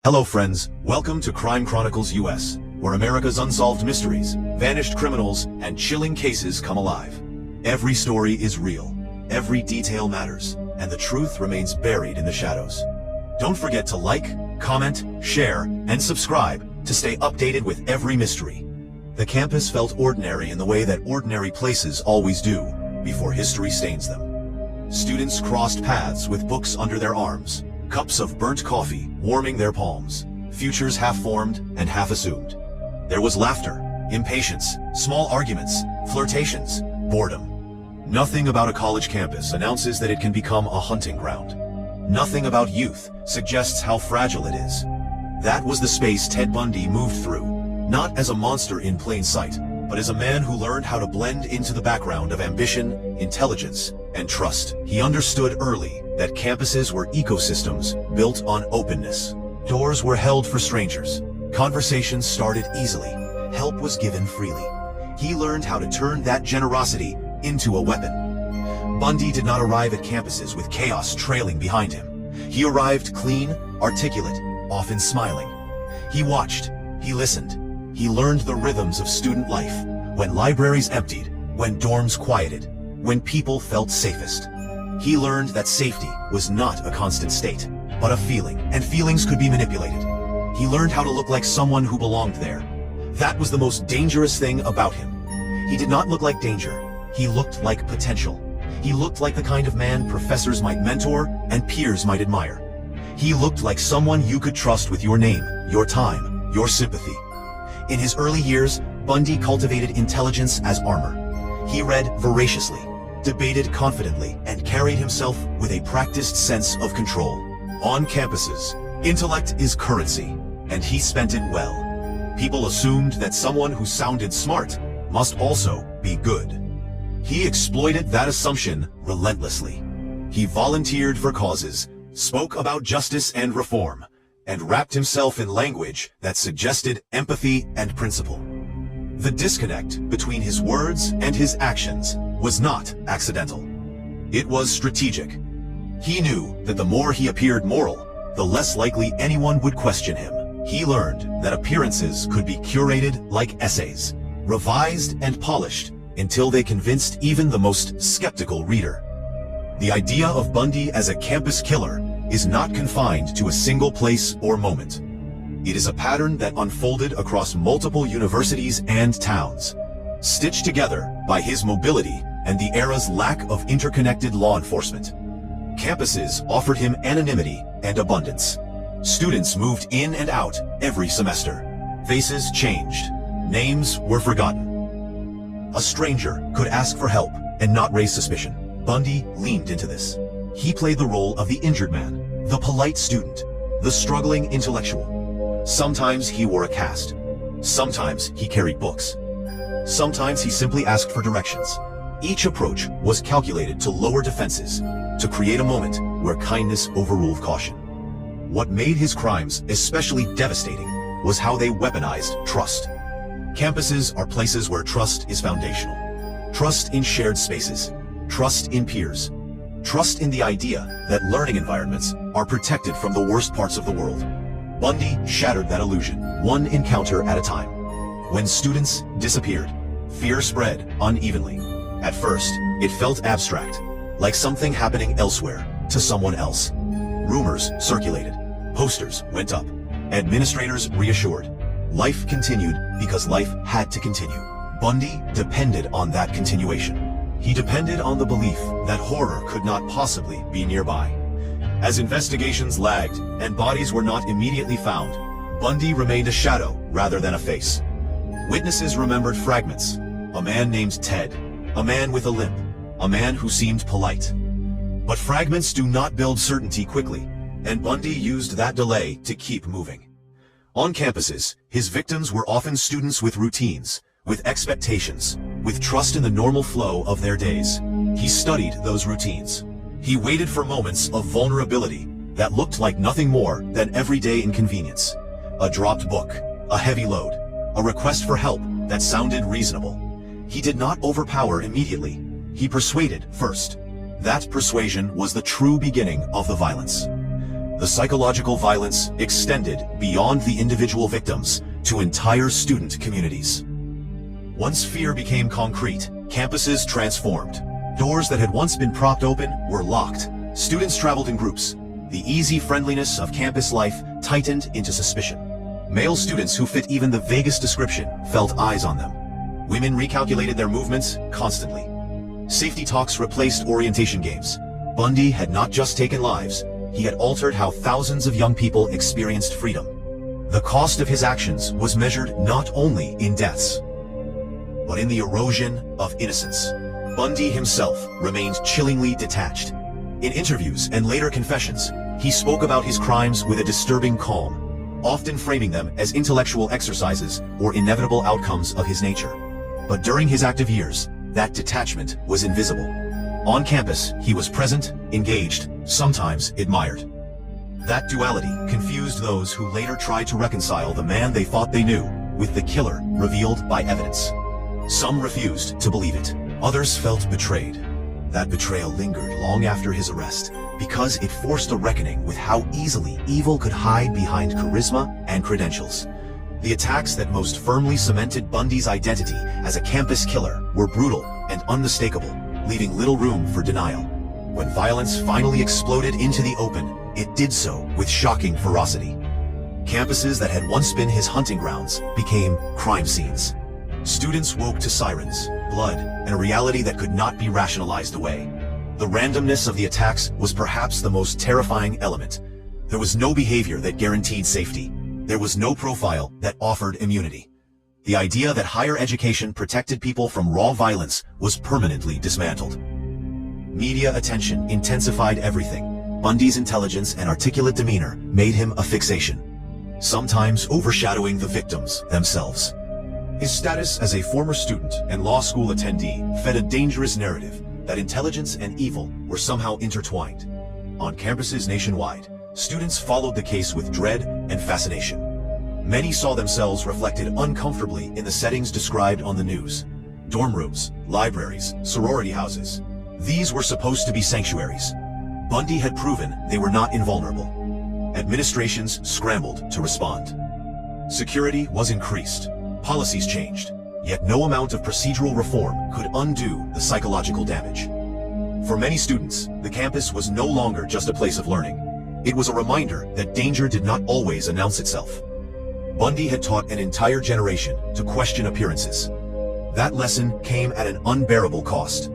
Hello friends, welcome to Crime Chronicles US, where America's unsolved mysteries, vanished criminals, and chilling cases come alive. Every story is real, every detail matters, and the truth remains buried in the shadows. Don't forget to like, comment, share, and subscribe to stay updated with every mystery. The campus felt ordinary in the way that ordinary places always do, before history stains them. Students crossed paths with books under their arms, cups of burnt coffee warming their palms, futures half-formed and half-assumed. There was laughter, impatience, small arguments, flirtations, boredom. Nothing about a college campus announces that it can become a hunting ground. Nothing about youth suggests how fragile it is. That was the space Ted Bundy moved through, not as a monster in plain sight, but as a man who learned how to blend into the background of ambition, intelligence, and trust. He understood early that campuses were ecosystems built on openness. Doors were held for strangers. Conversations started easily. Help was given freely. He learned how to turn that generosity into a weapon. Bundy did not arrive at campuses with chaos trailing behind him. He arrived clean, articulate, often smiling. He watched, he listened, he learned the rhythms of student life, when libraries emptied, when dorms quieted, when people felt safest. He learned that safety was not a constant state, but a feeling, and feelings could be manipulated. He learned how to look like someone who belonged there. That was the most dangerous thing about him. He did not look like danger. He looked like potential. He looked like the kind of man professors might mentor and peers might admire. He looked like someone you could trust with your name, your time, your sympathy. In his early years, Bundy cultivated intelligence as armor. He read voraciously, debated confidently, and carried himself with a practiced sense of control. On campuses, intellect is currency, and he spent it well. People assumed that someone who sounded smart must also be good. He exploited that assumption relentlessly. He volunteered for causes, spoke about justice and reform, and wrapped himself in language that suggested empathy and principle. The disconnect between his words and his actions was not accidental. It was strategic. He knew that the more he appeared moral, the less likely anyone would question him. He learned that appearances could be curated like essays, revised and polished until they convinced even the most skeptical reader. The idea of Bundy as a campus killer is not confined to a single place or moment. It is a pattern that unfolded across multiple universities and towns, stitched together by his mobility and the era's lack of interconnected law enforcement. Campuses offered him anonymity and abundance. Students moved in and out every semester. Faces changed. Names were forgotten. A stranger could ask for help and not raise suspicion. Bundy leaned into this. He played the role of the injured man, the polite student, the struggling intellectual. Sometimes he wore a cast. Sometimes he carried books. Sometimes he simply asked for directions. Each approach was calculated to lower defenses, to create a moment where kindness overruled caution. What made his crimes especially devastating was how they weaponized trust. Campuses are places where trust is foundational. Trust in shared spaces. Trust in peers. Trust in the idea that learning environments are protected from the worst parts of the world. Bundy shattered that illusion, one encounter at a time. When students disappeared, fear spread unevenly. At first, it felt abstract, like something happening elsewhere, to someone else. Rumors circulated. Posters went up. Administrators reassured. Life continued because life had to continue. Bundy depended on that continuation. He depended on the belief that horror could not possibly be nearby. As investigations lagged and bodies were not immediately found, Bundy remained a shadow rather than a face. Witnesses remembered fragments. A man named Ted, a man with a limp, a man who seemed polite. But fragments do not build certainty quickly, and Bundy used that delay to keep moving. On campuses, his victims were often students with routines, with expectations, with trust in the normal flow of their days. He studied those routines. He waited for moments of vulnerability that looked like nothing more than everyday inconvenience. A dropped book, a heavy load, a request for help that sounded reasonable. He did not overpower immediately. He persuaded first. That persuasion was the true beginning of the violence. The psychological violence extended beyond the individual victims to entire student communities. Once fear became concrete, campuses transformed. Doors that had once been propped open were locked. Students traveled in groups. The easy friendliness of campus life tightened into suspicion. Male students who fit even the vaguest description felt eyes on them. Women recalculated their movements constantly. Safety talks replaced orientation games. Bundy had not just taken lives, he had altered how thousands of young people experienced freedom. The cost of his actions was measured not only in deaths, but in the erosion of innocence. Bundy himself remained chillingly detached. In interviews and later confessions, he spoke about his crimes with a disturbing calm, often framing them as intellectual exercises or inevitable outcomes of his nature. But during his active years, that detachment was invisible. On campus, he was present, engaged, sometimes admired. That duality confused those who later tried to reconcile the man they thought they knew with the killer revealed by evidence. Some refused to believe it. Others felt betrayed. That betrayal lingered long after his arrest, because it forced a reckoning with how easily evil could hide behind charisma and credentials. The attacks that most firmly cemented Bundy's identity as a campus killer were brutal and unmistakable, leaving little room for denial. When violence finally exploded into the open, it did so with shocking ferocity. Campuses that had once been his hunting grounds became crime scenes. Students woke to sirens, blood, and a reality that could not be rationalized away. The randomness of the attacks was perhaps the most terrifying element. There was no behavior that guaranteed safety. There was no profile that offered immunity. The idea that higher education protected people from raw violence was permanently dismantled. Media attention intensified everything. Bundy's intelligence and articulate demeanor made him a fixation, sometimes overshadowing the victims themselves. His status as a former student and law school attendee fed a dangerous narrative that intelligence and evil were somehow intertwined. On campuses nationwide, students followed the case with dread and fascination. Many saw themselves reflected uncomfortably in the settings described on the news. Dorm rooms, libraries, sorority houses. These were supposed to be sanctuaries. Bundy had proven they were not invulnerable. Administrations scrambled to respond. Security was increased. Policies changed. Yet no amount of procedural reform could undo the psychological damage. For many students, the campus was no longer just a place of learning. It was a reminder that danger did not always announce itself. Bundy had taught an entire generation to question appearances. That lesson came at an unbearable cost.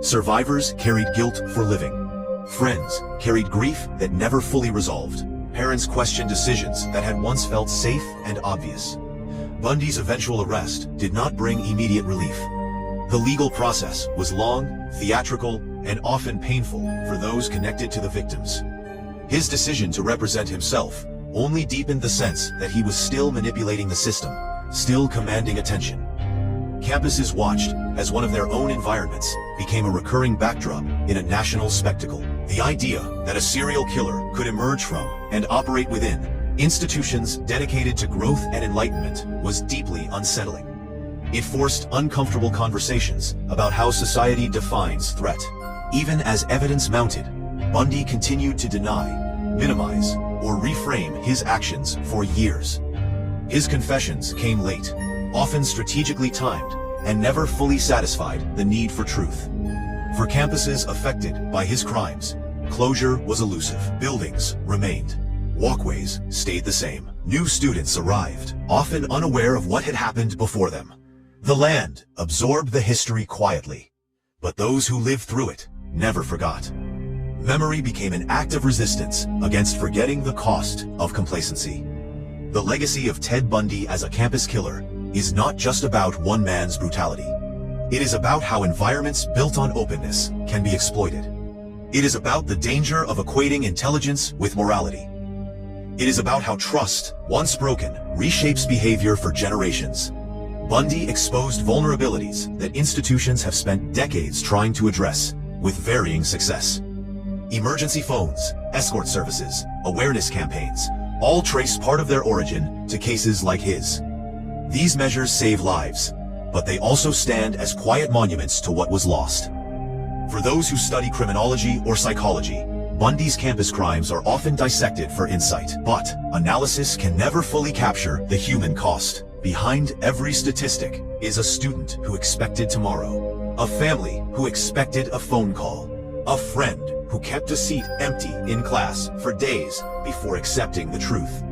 Survivors carried guilt for living. Friends carried grief that never fully resolved. Parents questioned decisions that had once felt safe and obvious. Bundy's eventual arrest did not bring immediate relief. The legal process was long, theatrical, and often painful for those connected to the victims. His decision to represent himself only deepened the sense that he was still manipulating the system, still commanding attention. Campuses watched as one of their own environments became a recurring backdrop in a national spectacle. The idea that a serial killer could emerge from and operate within institutions dedicated to growth and enlightenment was deeply unsettling. It forced uncomfortable conversations about how society defines threat. Even as evidence mounted, Bundy continued to deny, minimize, or reframe his actions for years. His confessions came late, often strategically timed, and never fully satisfied the need for truth. For campuses affected by his crimes, closure was elusive. Buildings remained. Walkways stayed the same. New students arrived, often unaware of what had happened before them. The land absorbed the history quietly, but those who lived through it never forgot. Memory became an act of resistance against forgetting the cost of complacency. The legacy of Ted Bundy as a campus killer is not just about one man's brutality. It is about how environments built on openness can be exploited. It is about the danger of equating intelligence with morality. It is about how trust, once broken, reshapes behavior for generations. Bundy exposed vulnerabilities that institutions have spent decades trying to address, with varying success. Emergency phones, escort services, awareness campaigns, all trace part of their origin to cases like his. These measures save lives, but they also stand as quiet monuments to what was lost. For those who study criminology or psychology, Bundy's campus crimes are often dissected for insight, but analysis can never fully capture the human cost. Behind every statistic is a student who expected tomorrow, a family who expected a phone call, a friend who kept a seat empty in class for days before accepting the truth.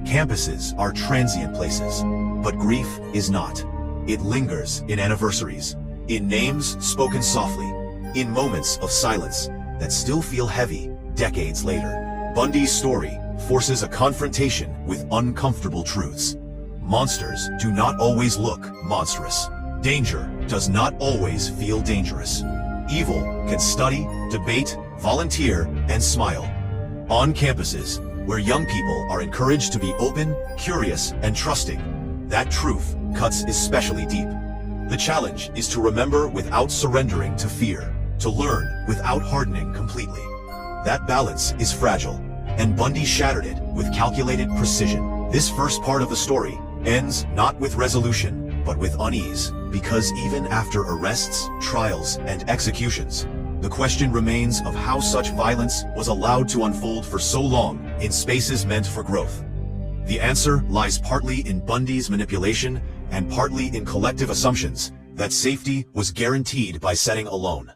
Campuses are transient places, but grief is not. It lingers in anniversaries, in names spoken softly, in moments of silence that still feel heavy decades later. Bundy's story forces a confrontation with uncomfortable truths. Monsters do not always look monstrous. Danger does not always feel dangerous. Evil can study, debate, volunteer, and smile. On campuses, where young people are encouraged to be open, curious, and trusting, that truth cuts especially deep. The challenge is to remember without surrendering to fear, to learn without hardening completely. That balance is fragile, and Bundy shattered it with calculated precision. This first part of the story ends not with resolution, but with unease, because even after arrests, trials, and executions, the question remains of how such violence was allowed to unfold for so long in spaces meant for growth. The answer lies partly in Bundy's manipulation and partly in collective assumptions that safety was guaranteed by setting alone.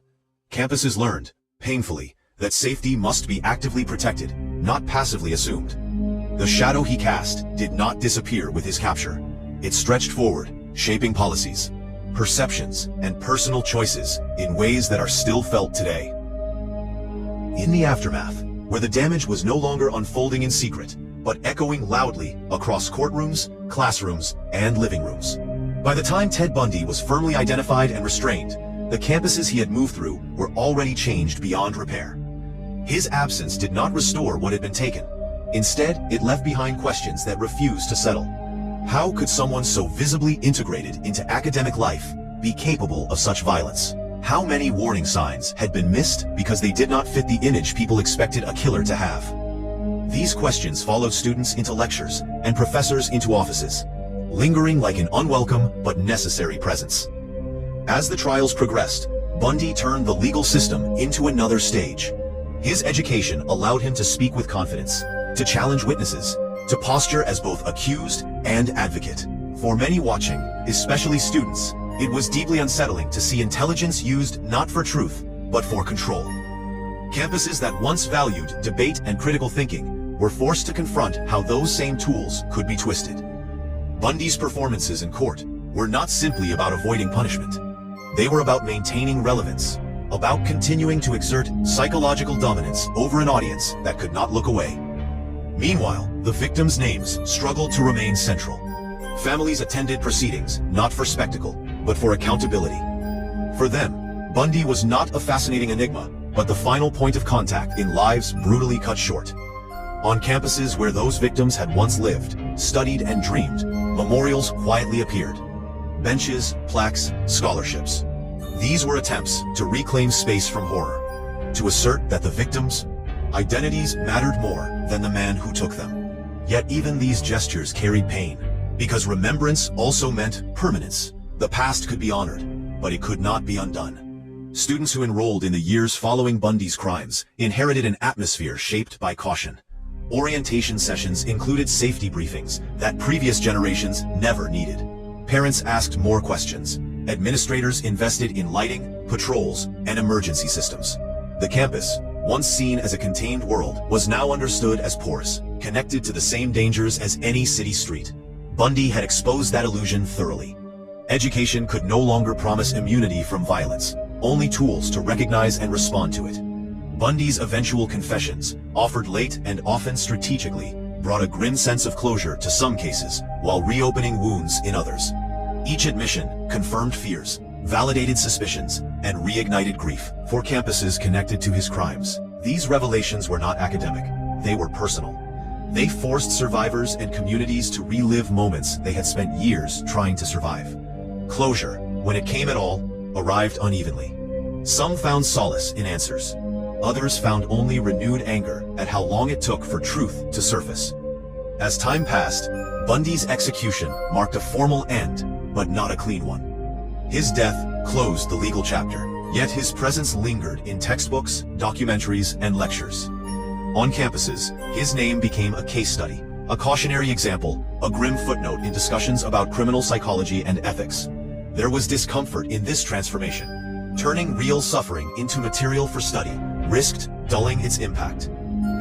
Campuses learned, painfully, that safety must be actively protected, not passively assumed. The shadow he cast did not disappear with his capture. It stretched forward, shaping policies, perceptions, and personal choices in ways that are still felt today. In the aftermath, where the damage was no longer unfolding in secret, but echoing loudly across courtrooms, classrooms, and living rooms. By the time Ted Bundy was firmly identified and restrained, the campuses he had moved through were already changed beyond repair. His absence did not restore what had been taken. Instead, it left behind questions that refused to settle. How could someone so visibly integrated into academic life be capable of such violence? How many warning signs had been missed because they did not fit the image people expected a killer to have? These questions followed students into lectures and professors into offices, lingering like an unwelcome but necessary presence. As the trials progressed, Bundy turned the legal system into another stage. His education allowed him to speak with confidence, to challenge witnesses, to posture as both accused and advocate. For many watching, especially students, it was deeply unsettling to see intelligence used not for truth, but for control. Campuses that once valued debate and critical thinking were forced to confront how those same tools could be twisted. Bundy's performances in court were not simply about avoiding punishment. They were about maintaining relevance, about continuing to exert psychological dominance over an audience that could not look away. Meanwhile, the victims' names struggled to remain central. Families attended proceedings, not for spectacle, but for accountability. For them, Bundy was not a fascinating enigma, but the final point of contact in lives brutally cut short. On campuses where those victims had once lived, studied, and dreamed, memorials quietly appeared. Benches, plaques, scholarships. These were attempts to reclaim space from horror, to assert that the victims' identities mattered more than the man who took them. Yet even these gestures carried pain, because remembrance also meant permanence. The past could be honored, but it could not be undone. Students who enrolled in the years following Bundy's crimes inherited an atmosphere shaped by caution. Orientation sessions included safety briefings that previous generations never needed. Parents asked more questions. Administrators invested in lighting, patrols, and emergency systems. The campus, once seen as a contained world, was now understood as porous, connected to the same dangers as any city street. Bundy had exposed that illusion thoroughly. Education could no longer promise immunity from violence, only tools to recognize and respond to it. Bundy's eventual confessions, offered late and often strategically, brought a grim sense of closure to some cases, while reopening wounds in others. Each admission confirmed fears, validated suspicions, and reignited grief for campuses connected to his crimes. These revelations were not academic, they were personal. They forced survivors and communities to relive moments they had spent years trying to survive. Closure, when it came at all, arrived unevenly. Some found solace in answers. Others found only renewed anger at how long it took for truth to surface. As time passed, Bundy's execution marked a formal end, but not a clean one. His death closed the legal chapter, Yet his presence lingered in textbooks, documentaries, and lectures. On campuses, his name became a case study, a cautionary example, a grim footnote in discussions about criminal psychology and ethics. There was discomfort in this transformation. Turning real suffering into material for study risked dulling its impact.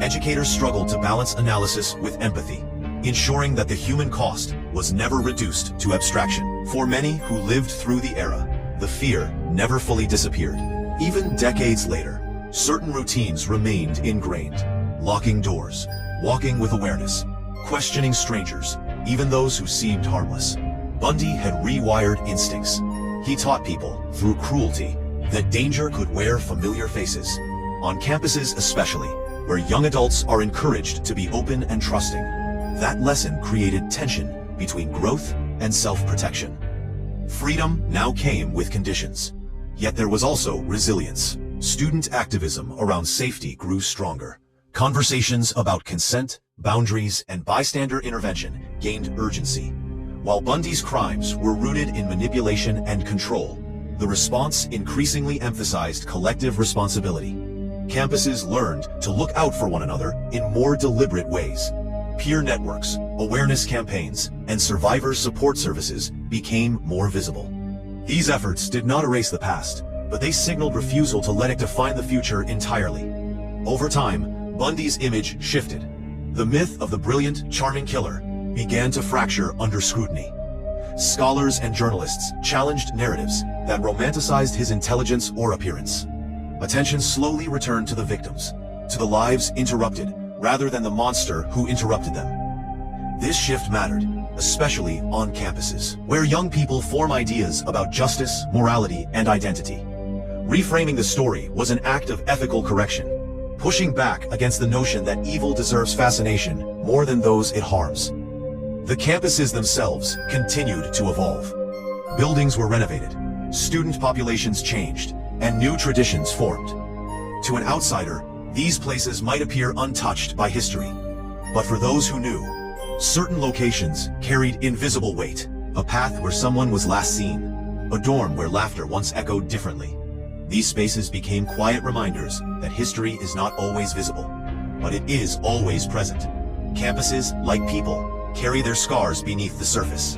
Educators struggled to balance analysis with empathy, ensuring that the human cost was never reduced to abstraction. For many who lived through the era, the fear never fully disappeared. Even decades later, certain routines remained ingrained. Locking doors, walking with awareness, questioning strangers, even those who seemed harmless. Bundy had rewired instincts. He taught people, through cruelty, that danger could wear familiar faces. On campuses especially, where young adults are encouraged to be open and trusting, that lesson created tension between growth and self-protection. Freedom now came with conditions. Yet there was also resilience. Student activism around safety grew stronger. Conversations about consent, boundaries, and bystander intervention gained urgency. While Bundy's crimes were rooted in manipulation and control, the response increasingly emphasized collective responsibility. Campuses learned to look out for one another in more deliberate ways. Peer networks, awareness campaigns, and survivor support services became more visible. These efforts did not erase the past, but they signaled refusal to let it define the future entirely. Over time, Bundy's image shifted. The myth of the brilliant, charming killer began to fracture under scrutiny. Scholars and journalists challenged narratives that romanticized his intelligence or appearance. Attention slowly returned to the victims, to the lives interrupted, rather than the monster who interrupted them. This shift mattered, especially on campuses, where young people form ideas about justice, morality, and identity. Reframing the story was an act of ethical correction, pushing back against the notion that evil deserves fascination more than those it harms. The campuses themselves continued to evolve. Buildings were renovated, student populations changed, and new traditions formed. To an outsider, these places might appear untouched by history. But for those who knew, certain locations carried invisible weight. A path where someone was last seen, a dorm where laughter once echoed differently. These spaces became quiet reminders that history is not always visible, but it is always present. Campuses, like people, carry their scars beneath the surface.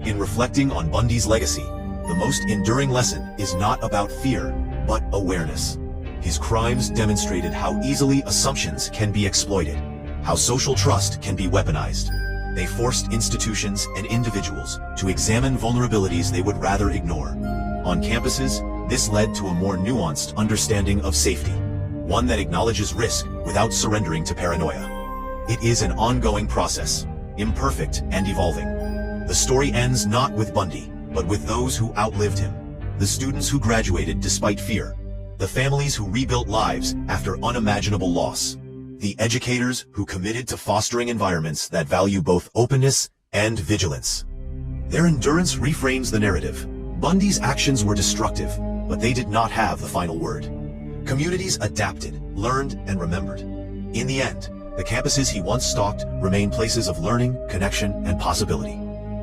In reflecting on Bundy's legacy, the most enduring lesson is not about fear, but awareness. His crimes demonstrated how easily assumptions can be exploited, how social trust can be weaponized. They forced institutions and individuals to examine vulnerabilities they would rather ignore. On campuses, this led to a more nuanced understanding of safety, one that acknowledges risk without surrendering to paranoia. It is an ongoing process, imperfect and evolving. The story ends not with Bundy, but with those who outlived him, the students who graduated despite fear, the families who rebuilt lives after unimaginable loss, the educators who committed to fostering environments that value both openness and vigilance. Their endurance reframes the narrative. Bundy's actions were destructive, but they did not have the final word. Communities adapted, learned, and remembered. In the end, the campuses he once stalked remain places of learning, connection, and possibility.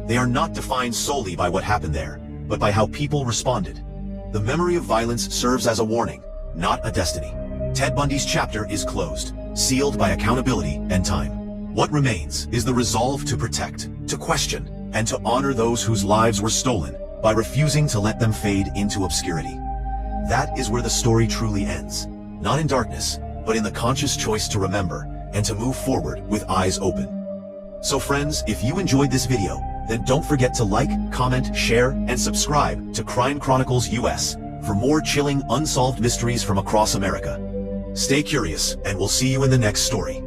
They are not defined solely by what happened there, but by how people responded. The memory of violence serves as a warning, not a destiny. Ted Bundy's chapter is closed, sealed by accountability and time. What remains is the resolve to protect, to question, and to honor those whose lives were stolen by refusing to let them fade into obscurity. That is where the story truly ends, not in darkness, but in the conscious choice to remember and to move forward with eyes open. So friends, if you enjoyed this video, then don't forget to like, comment, share, and subscribe to Crime Chronicles US for more chilling, unsolved mysteries from across America. Stay curious, and we'll see you in the next story.